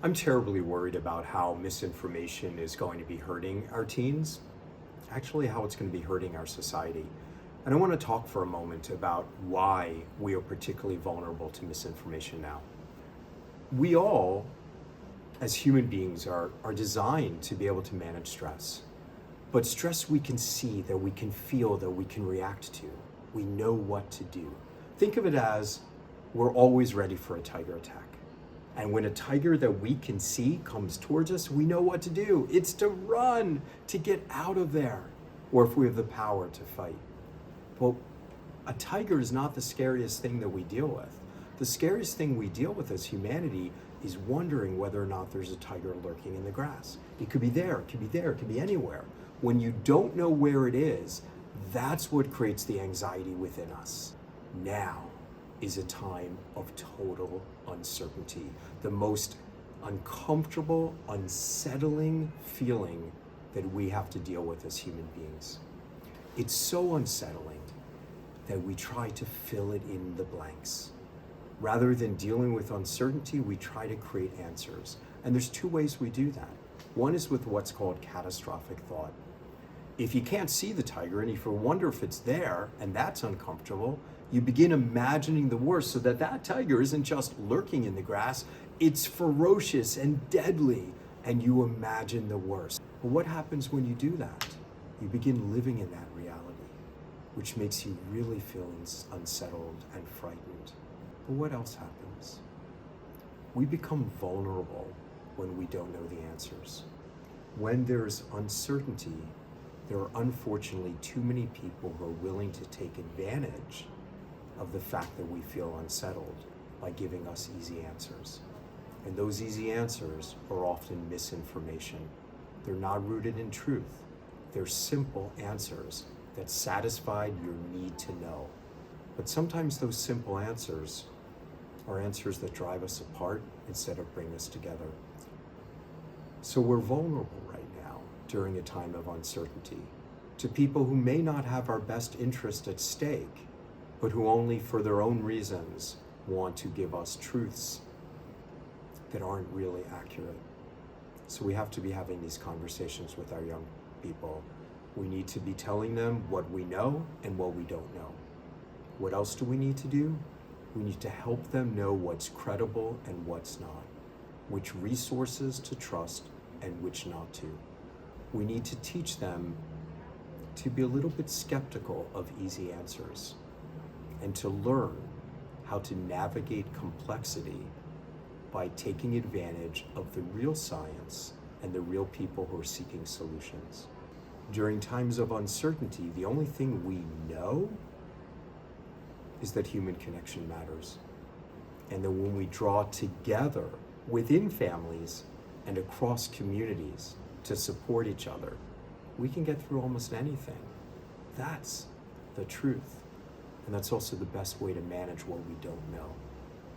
I'm terribly worried about how misinformation is going to be hurting our teens, actually, how it's going to be hurting our society. And I want to talk for a moment about why we are particularly vulnerable to misinformation now. We all, as human beings, are designed to be able to manage stress. But stress we can see, that we can feel, that we can react to. We know what to do. Think of it as we're always ready for a tiger attack. And when a tiger that we can see comes towards us, we know what to do. It's to run, to get out of there, or if we have the power to fight. Well, a tiger is not the scariest thing that we deal with. The scariest thing we deal with as humanity is wondering whether or not there's a tiger lurking in the grass. It could be there, it could be there, it could be anywhere. When you don't know where it is, that's what creates the anxiety within us. Now is a time of total uncertainty. The most uncomfortable, unsettling feeling that we have to deal with as human beings. It's so unsettling that we try to fill it in the blanks. Rather than dealing with uncertainty, we try to create answers. And there's two ways we do that. One is with what's called catastrophic thought. If you can't see the tiger and if you wonder if it's there, and that's uncomfortable, you begin imagining the worst so that that tiger isn't just lurking in the grass, it's ferocious and deadly, and you imagine the worst. But what happens when you do that? You begin living in that reality, which makes you really feel unsettled and frightened. But what else happens? We become vulnerable when we don't know the answers. When there's uncertainty, there are unfortunately too many people who are willing to take advantage of the fact that we feel unsettled by giving us easy answers. And those easy answers are often misinformation. They're not rooted in truth. They're simple answers that satisfy your need to know. But sometimes those simple answers are answers that drive us apart instead of bring us together. So we're vulnerable right now during a time of uncertainty to people who may not have our best interest at stake, but who only for their own reasons want to give us truths that aren't really accurate. So we have to be having these conversations with our young people. We need to be telling them what we know and what we don't know. What else do we need to do? We need to help them know what's credible and what's not, which resources to trust and which not to. We need to teach them to be a little bit skeptical of easy answers and to learn how to navigate complexity by taking advantage of the real science and the real people who are seeking solutions. During times of uncertainty, the only thing we know is that human connection matters. And that when we draw together within families and across communities to support each other, we can get through almost anything. That's the truth. And that's also the best way to manage what we don't know.